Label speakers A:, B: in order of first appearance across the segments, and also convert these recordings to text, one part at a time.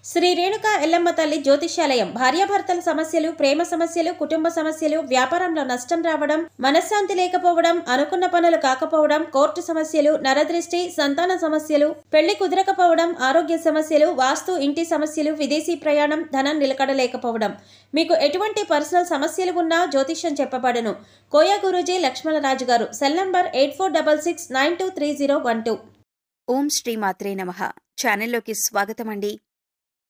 A: శ్రీ రేణుక ఎల్లమ్మ తల్లి జ్యోతిష్యాలయం భార్యాభర్తల సమస్యలు, ప్రేమ సమస్యలు, కుటుంబ సమస్యలు, వ్యాపారంలో నష్టం రావడం, మనశ్శాంతి లేకపోవడం, అనుకున్న పనులు కాకపోవడం, కోర్టు సమస్యలు, నరదృష్టి, సంతాన సమస్యలు, పెళ్లి కుదరకపోవడం, ఆరోగ్య సమస్యలు, వాస్తు, ఇంటి సమస్యలు, విదేశీ ప్రయాణం, ధనం నిలకడలేకపోవడం, మీకు ఎటువంటి పర్సనల్ సమస్యలు ఉన్నా జ్యోతిష్యం చెప్పబడును. కోయ గురూజీ లక్ష్మణరాజు గారు. Cell number 8466923012.
B: ఓం శ్రీ మాత్రే నమః. ఛానల్లోకి స్వాగతం అండి.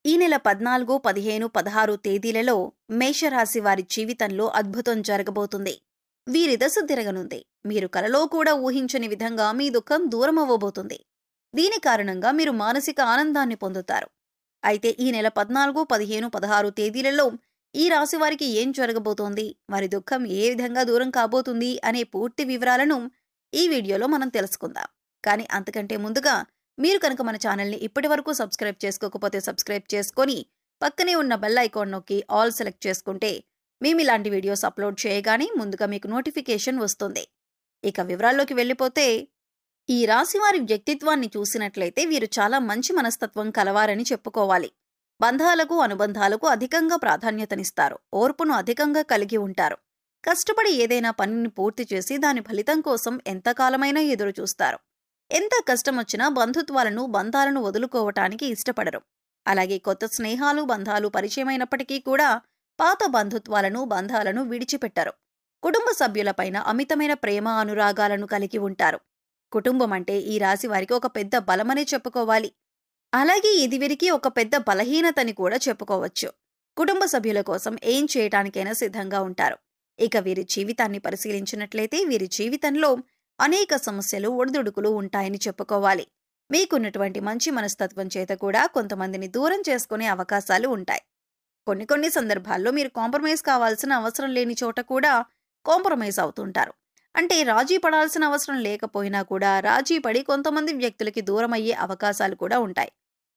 B: ఈ నెల 14, 15, 16 తేదీలలో మేషరాశి వారి జీవితంలో అద్భుతం జరగబోతుంది. వీరి దశ తిరగనుంది. మీరు కలలో కూడా ఊహించని విధంగా మీ దుఃఖం దూరమవ్వబోతుంది. దీని కారణంగా మీరు మానసిక ఆనందాన్ని పొందుతారు. అయితే ఈ నెల 14, 15, 16 తేదీలలో ఈ రాశి వారికి ఏం జరగబోతోంది, వారి దుఃఖం ఏ విధంగా దూరం కాబోతుంది అనే పూర్తి వివరాలను ఈ వీడియోలో మనం తెలుసుకుందాం. కానీ అంతకంటే ముందుగా మీరు కనుక మన ఛానల్ని ఇప్పటి వరకు సబ్స్క్రైబ్ చేసుకోకపోతే సబ్స్క్రైబ్ చేసుకొని పక్కనే ఉన్న బెల్ ఐకాన్ నొక్కి ఆల్ సెలెక్ట్ చేసుకుంటే మేము ఇలాంటి వీడియోస్ అప్లోడ్ చేయగానే ముందుగా మీకు నోటిఫికేషన్ వస్తుంది. ఇక వివరాల్లోకి వెళ్ళిపోతే, ఈ రాశి వారి వ్యక్తిత్వాన్ని చూసినట్లయితే వీరు చాలా మంచి మనస్తత్వం కలవారని చెప్పుకోవాలి. బంధాలకు, అనుబంధాలకు అధికంగా ప్రాధాన్యతనిస్తారు. ఓర్పును అధికంగా కలిగి ఉంటారు. కష్టపడి ఏదైనా పనిని పూర్తి చేసి దాని ఫలితం కోసం ఎంతకాలమైనా ఎదురు చూస్తారు. ఎంత కష్టమొచ్చినా బంధాలను వదులుకోవటానికి ఇష్టపడరు. అలాగే కొత్త స్నేహాలు, బంధాలు పరిచయమైనప్పటికీ కూడా పాత బంధాలను విడిచిపెట్టరు. కుటుంబ సభ్యులపైన అమితమైన ప్రేమ, అనురాగాలను కలిగి ఉంటారు. కుటుంబం అంటే ఈ రాశి వారికి ఒక పెద్ద బలమనే చెప్పుకోవాలి. అలాగే ఇది వీరికి ఒక పెద్ద బలహీనతని కూడా చెప్పుకోవచ్చు. కుటుంబ సభ్యుల కోసం ఏం చేయటానికైనా సిద్ధంగా ఉంటారు. ఇక వీరి జీవితాన్ని పరిశీలించినట్లయితే వీరి జీవితంలో అనేక సమస్యలు, ఒడిదుడుకులు ఉంటాయని చెప్పుకోవాలి. మీకున్నటువంటి మంచి మనస్తత్వం చేత కూడా కొంతమందిని దూరం చేసుకునే అవకాశాలు ఉంటాయి. కొన్ని సందర్భాల్లో మీరు కాంప్రమైజ్ కావాల్సిన అవసరం లేని చోట కూడా కాంప్రమైజ్ అవుతుంటారు. అంటే రాజీ పడాల్సిన అవసరం లేకపోయినా కూడా రాజీ పడి కొంతమంది వ్యక్తులకి దూరం అయ్యే అవకాశాలు కూడా ఉంటాయి.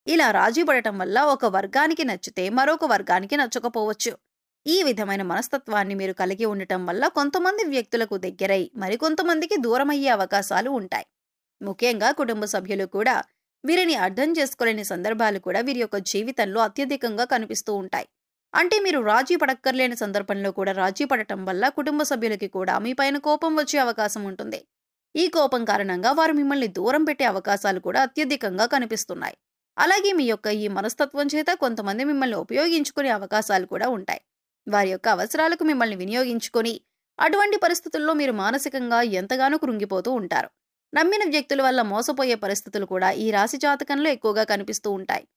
B: ఇలా రాజీ పడటం వల్ల ఒక వర్గానికి నచ్చితే మరొక వర్గానికి నచ్చకపోవచ్చు. ఈ విధమైన మనస్తత్వాన్ని మీరు కలిగి ఉండటం వల్ల కొంతమంది వ్యక్తులకు దగ్గరై మరికొంతమందికి దూరమయ్యే అవకాశాలు ఉంటాయి. ముఖ్యంగా కుటుంబ సభ్యులు కూడా వీరిని అర్థం చేసుకోలేని సందర్భాలు కూడా వీరి యొక్క జీవితంలో అత్యధికంగా కనిపిస్తూ ఉంటాయి. అంటే మీరు రాజీ పడక్కర్లేని సందర్భంలో కూడా రాజీ పడటం వల్ల కుటుంబ సభ్యులకి కూడా మీ పైన కోపం వచ్చే అవకాశం ఉంటుంది. ఈ కోపం కారణంగా వారు మిమ్మల్ని దూరం పెట్టే అవకాశాలు కూడా అత్యధికంగా కనిపిస్తున్నాయి. అలాగే మీ యొక్క ఈ మనస్తత్వం చేత కొంతమంది మిమ్మల్ని ఉపయోగించుకునే అవకాశాలు కూడా ఉంటాయి. వారి యొక్క అవసరాలకు మిమ్మల్ని వినియోగించుకొని అటువంటి పరిస్థితుల్లో మీరు మానసికంగా ఎంతగానో కృంగిపోతూ ఉంటారు. నమ్మిన వ్యక్తుల వల్ల మోసపోయే పరిస్థితులు కూడా ఈ రాశి జాతకంలో ఎక్కువగా కనిపిస్తూ ఉంటాయి.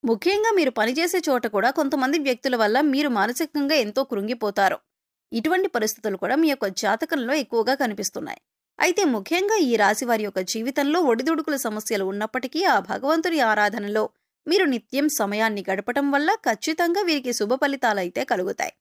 B: ముఖ్యంగా మీరు పనిచేసే చోట కూడా కొంతమంది వ్యక్తుల వల్ల మీరు మానసికంగా ఎంతో కృంగిపోతారు. ఇటువంటి పరిస్థితులు కూడా మీ యొక్క జాతకంలో ఎక్కువగా కనిపిస్తున్నాయి. అయితే ముఖ్యంగా ఈ రాశి వారి యొక్క జీవితంలో ఒడిదుడుకుల సమస్యలు ఉన్నప్పటికీ ఆ భగవంతుని ఆరాధనలో మీరు నిత్యం సమయాన్ని గడపటం వల్ల ఖచ్చితంగా వీరికి శుభ ఫలితాలైతే కలుగుతాయి.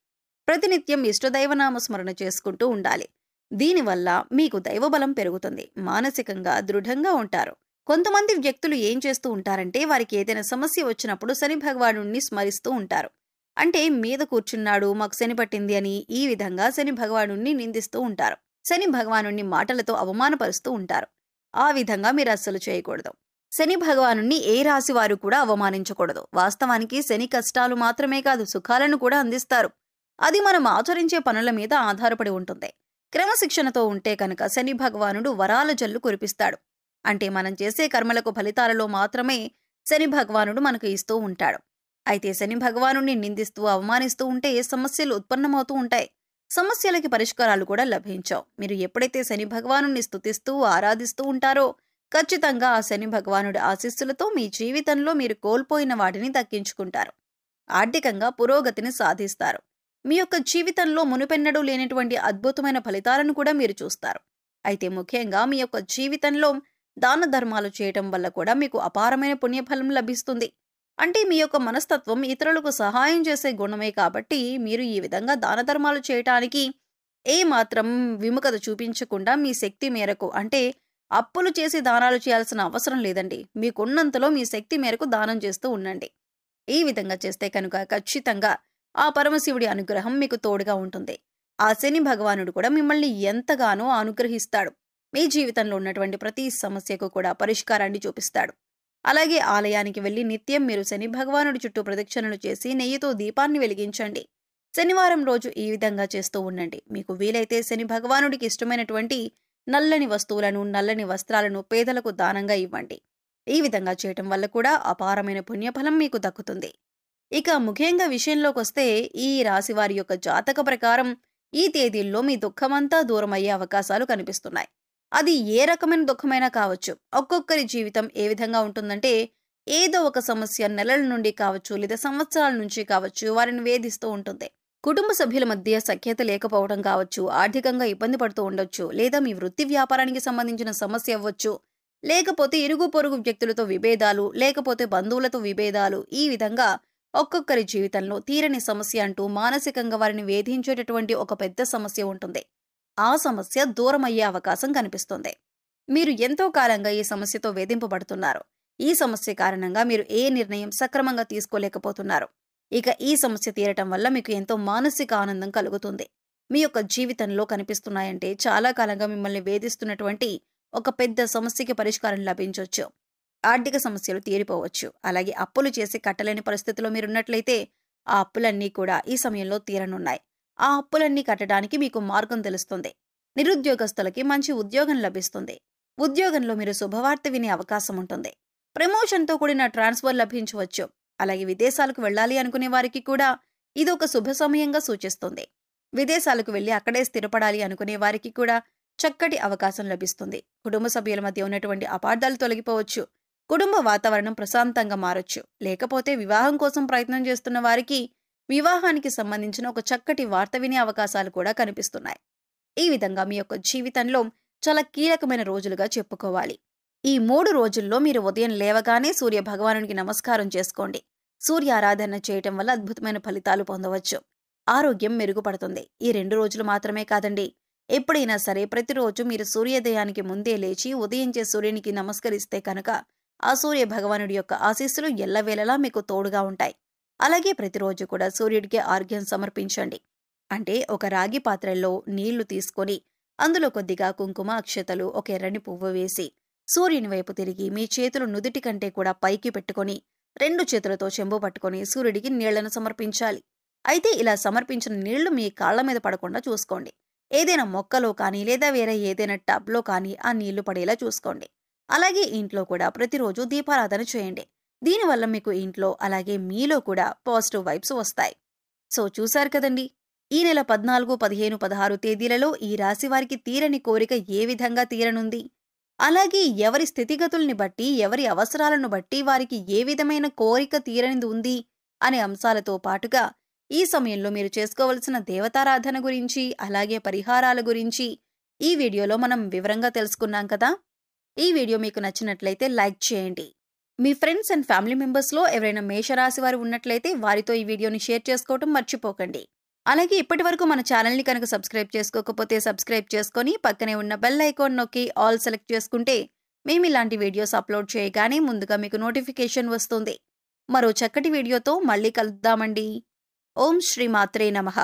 B: ప్రతినిత్యం ఇష్టదైవనామ స్మరణ చేసుకుంటూ ఉండాలి. దీనివల్ల మీకు దైవబలం పెరుగుతుంది. మానసికంగా దృఢంగా ఉంటారు. కొంతమంది వ్యక్తులు ఏం చేస్తూ ఉంటారంటే వారికి ఏదైనా సమస్య వచ్చినప్పుడు శని భగవానుణ్ణి స్మరిస్తూ ఉంటారు. అంటే మీద కూర్చున్నాడు, మాకు శని పట్టింది అని ఈ విధంగా శని భగవానుణ్ణి నిందిస్తూ ఉంటారు. శని భగవానుణ్ణి మాటలతో అవమానపరుస్తూ ఉంటారు. ఆ విధంగా మీరు అస్సలు చేయకూడదు. శని భగవానుణ్ణి ఏ రాశి వారు కూడా అవమానించకూడదు. వాస్తవానికి శని కష్టాలు మాత్రమే కాదు, సుఖాలను కూడా అందిస్తారు. అది మనం ఆచరించే పనుల మీద ఆధారపడి ఉంటుంది. క్రమశిక్షణతో ఉంటే కనుక శని భగవానుడు వరాల జల్లు కురిపిస్తాడు. అంటే మనం చేసే కర్మలకు ఫలితాలలో మాత్రమే శని భగవానుడు మనకు ఇస్తూ ఉంటాడు. అయితే శని భగవానుడిని నిందిస్తూ అవమానిస్తూ ఉంటే సమస్యలు ఉత్పన్నమవుతూ ఉంటాయి. సమస్యలకి పరిష్కారాలు కూడా లభించవు. మీరు ఎప్పుడైతే శని భగవానుడిని స్తుతిస్తూ ఆరాధిస్తూ ఉంటారో ఖచ్చితంగా ఆ శని భగవానుడి ఆశీస్సులతో మీ జీవితంలో మీరు కోల్పోయిన వాటిని దక్కించుకుంటారు. ఆర్థికంగా పురోగతిని సాధిస్తారు. మీ యొక్క జీవితంలో మునుపెన్నడూ లేనటువంటి అద్భుతమైన ఫలితాలను కూడా మీరు చూస్తారు. అయితే ముఖ్యంగా మీ యొక్క జీవితంలో దాన ధర్మాలు చేయటం వల్ల కూడా మీకు అపారమైన పుణ్యఫలం లభిస్తుంది. అంటే మీ యొక్క మనస్తత్వం ఇతరులకు సహాయం చేసే గుణమే కాబట్టి మీరు ఈ విధంగా దాన ధర్మాలు చేయటానికి ఏమాత్రం విముఖత చూపించకుండా మీ శక్తి మేరకు, అంటే అప్పులు చేసి దానాలు చేయాల్సిన అవసరం లేదండి. మీకున్నంతలో మీ శక్తి మేరకు దానం చేస్తూ ఉండండి. ఈ విధంగా చేస్తే కనుక ఖచ్చితంగా ఆ పరమశివుడి అనుగ్రహం మీకు తోడుగా ఉంటుంది. ఆ శని భగవానుడు కూడా మిమ్మల్ని ఎంతగానో అనుగ్రహిస్తాడు. మీ జీవితంలో ఉన్నటువంటి ప్రతి సమస్యకు కూడా పరిష్కారాన్ని చూపిస్తాడు. అలాగే ఆలయానికి వెళ్లి నిత్యం మీరు శని భగవానుడి చుట్టూ ప్రదక్షిణలు చేసి నెయ్యితో దీపాన్ని వెలిగించండి. శనివారం రోజు ఈ విధంగా చేస్తూ ఉండండి. మీకు వీలైతే శని భగవానుడికి ఇష్టమైనటువంటి నల్లని వస్తువులను, నల్లని వస్త్రాలను పేదలకు దానంగా ఇవ్వండి. ఈ విధంగా చేయటం వల్ల కూడా అపారమైన పుణ్యఫలం మీకు దక్కుతుంది. ఇక ముఖ్యంగా విషయంలోకొస్తే ఈ రాశి వారి యొక్క జాతక ప్రకారం ఈ తేదీల్లో మీ దుఃఖమంతా దూరమయ్యే అవకాశాలు కనిపిస్తున్నాయి. అది ఏ రకమైన దుఃఖమైనా కావచ్చు. ఒక్కొక్కరి జీవితం ఏ విధంగా ఉంటుందంటే ఏదో ఒక సమస్య నెలల నుండి కావచ్చు, లేదా సంవత్సరాల నుంచి కావచ్చు వారిని వేధిస్తూ ఉంటుంది. కుటుంబ సభ్యుల మధ్య సఖ్యత లేకపోవడం కావచ్చు, ఆర్థికంగా ఇబ్బంది పడుతూ ఉండొచ్చు, లేదా మీ వృత్తి వ్యాపారానికి సంబంధించిన సమస్య అవ్వచ్చు, లేకపోతే ఇరుగు పొరుగు వ్యక్తులతో విభేదాలు, లేకపోతే బంధువులతో విభేదాలు. ఈ విధంగా ఒక్కొక్కరి జీవితంలో తీరని సమస్య అంటూ మానసికంగా వారిని వేధించేటటువంటి ఒక పెద్ద సమస్య ఉంటుంది. ఆ సమస్య దూరమయ్యే అవకాశం కనిపిస్తుంది. మీరు ఎంతో కాలంగా ఈ సమస్యతో వేధింపబడుతున్నారు. ఈ సమస్య కారణంగా మీరు ఏ నిర్ణయం సక్రమంగా తీసుకోలేకపోతున్నారు. ఇక ఈ సమస్య తీరటం వల్ల మీకు ఎంతో మానసిక ఆనందం కలుగుతుంది. మీ యొక్క జీవితంలో కనిపిస్తున్నాయంటే చాలా కాలంగా మిమ్మల్ని వేధిస్తున్నటువంటి ఒక పెద్ద సమస్యకి పరిష్కారం లభించవచ్చు. ఆర్థిక సమస్యలు తీరిపోవచ్చు. అలాగే అప్పులు చేసి కట్టలేని పరిస్థితిలో మీరున్నట్లయితే ఆ అప్పులన్నీ కూడా ఈ సమయంలో తీరనున్నాయి. ఆ అప్పులన్నీ కట్టడానికి మీకు మార్గం తెలుస్తుంది. నిరుద్యోగస్తులకి మంచి ఉద్యోగం లభిస్తుంది. ఉద్యోగంలో మీరు శుభవార్త వినే అవకాశం ఉంటుంది. ప్రమోషన్తో కూడిన ట్రాన్స్ఫర్ లభించవచ్చు. అలాగే విదేశాలకు వెళ్ళాలి అనుకునే వారికి కూడా ఇదొక శుభ సమయంగా సూచిస్తుంది. విదేశాలకు వెళ్లి అక్కడే స్థిరపడాలి అనుకునే వారికి కూడా చక్కటి అవకాశం లభిస్తుంది. కుటుంబ సభ్యుల మధ్య ఉన్నటువంటి అపార్థాలు తొలగిపోవచ్చు. కుటుంబ వాతావరణం ప్రశాంతంగా మారొచ్చు. లేకపోతే వివాహం కోసం ప్రయత్నం చేస్తున్న వారికి వివాహానికి సంబంధించిన ఒక చక్కటి వార్త వినే అవకాశాలు కూడా కనిపిస్తున్నాయి. ఈ విధంగా మీ యొక్క జీవితంలో చాలా కీలకమైన రోజులుగా చెప్పుకోవాలి. ఈ 3 రోజుల్లో మీరు ఉదయం లేవగానే సూర్య భగవానునికి నమస్కారం చేసుకోండి. సూర్య ఆరాధన చేయటం వల్ల అద్భుతమైన ఫలితాలు పొందవచ్చు. ఆరోగ్యం మెరుగుపడుతుంది. ఈ 2 రోజులు మాత్రమే కాదండి, ఎప్పుడైనా సరే ప్రతిరోజు మీరు సూర్యోదయానికి ముందే లేచి ఉదయించే సూర్యునికి నమస్కరిస్తే కనుక ఆ సూర్య భగవానుడి యొక్క ఆశీస్సులు ఎల్లవేళలా మీకు తోడుగా ఉంటాయి. అలాగే ప్రతిరోజు కూడా సూర్యుడికి ఆర్ఘ్యం సమర్పించండి. అంటే ఒక రాగి పాత్రలో నీళ్లు తీసుకొని అందులో కొద్దిగా కుంకుమ, అక్షతలు, ఒక ఎర్రని పువ్వు వేసి సూర్యుని వైపు తిరిగి మీ చేతులు నుదిటి కంటే కూడా పైకి పెట్టుకొని 2 చేతులతో చెంబు పట్టుకొని సూర్యుడికి నీళ్లను సమర్పించాలి. అయితే ఇలా సమర్పించిన నీళ్లు మీ కాళ్ల మీద పడకుండా చూసుకోండి. ఏదైనా మొక్కలో కానీ లేదా వేరే ఏదైనా టబ్లో కానీ ఆ నీళ్లు పడేలా చూసుకోండి. అలాగే ఇంట్లో కూడా ప్రతిరోజు దీపారాధన చేయండి. దీనివల్ల మీకు ఇంట్లో అలాగే మీలో కూడా పాజిటివ్ వైబ్స్ వస్తాయి. సో చూశారు కదండి, ఈ నెల 14, 15, 16 తేదీలలో ఈ రాశి వారికి తీరని కోరిక ఏ విధంగా తీరనుంది, అలాగే ఎవరి స్థితిగతుల్ని బట్టి, ఎవరి అవసరాలను బట్టి వారికి ఏ విధమైన కోరిక తీరనిది ఉంది అనే అంశాలతో పాటుగా ఈ సమయంలో మీరు చేసుకోవలసిన దేవతారాధన గురించి, అలాగే పరిహారాల గురించి ఈ వీడియోలో మనం వివరంగా తెలుసుకున్నాం కదా. ఈ వీడియో మీకు నచ్చినట్లయితే లైక్ చేయండి. మీ ఫ్రెండ్స్ అండ్ ఫ్యామిలీ మెంబర్స్లో ఎవరైనా మేషరాశి వారు ఉన్నట్లయితే వారితో ఈ వీడియోని షేర్ చేసుకోవటం మర్చిపోకండి. అలాగే ఇప్పటి వరకు మన ఛానల్ని కనుక సబ్స్క్రైబ్ చేసుకోకపోతే సబ్స్క్రైబ్ చేసుకొని పక్కనే ఉన్న బెల్ ఐకాన్ నొక్కి ఆల్ సెలెక్ట్ చేసుకుంటే మేము ఇలాంటి వీడియోస్ అప్లోడ్ చేయగానే ముందుగా మీకు నోటిఫికేషన్ వస్తుంది. మరో చక్కటి వీడియోతో మళ్ళీ కలుద్దామండి. ఓం శ్రీ మాత్రే నమః.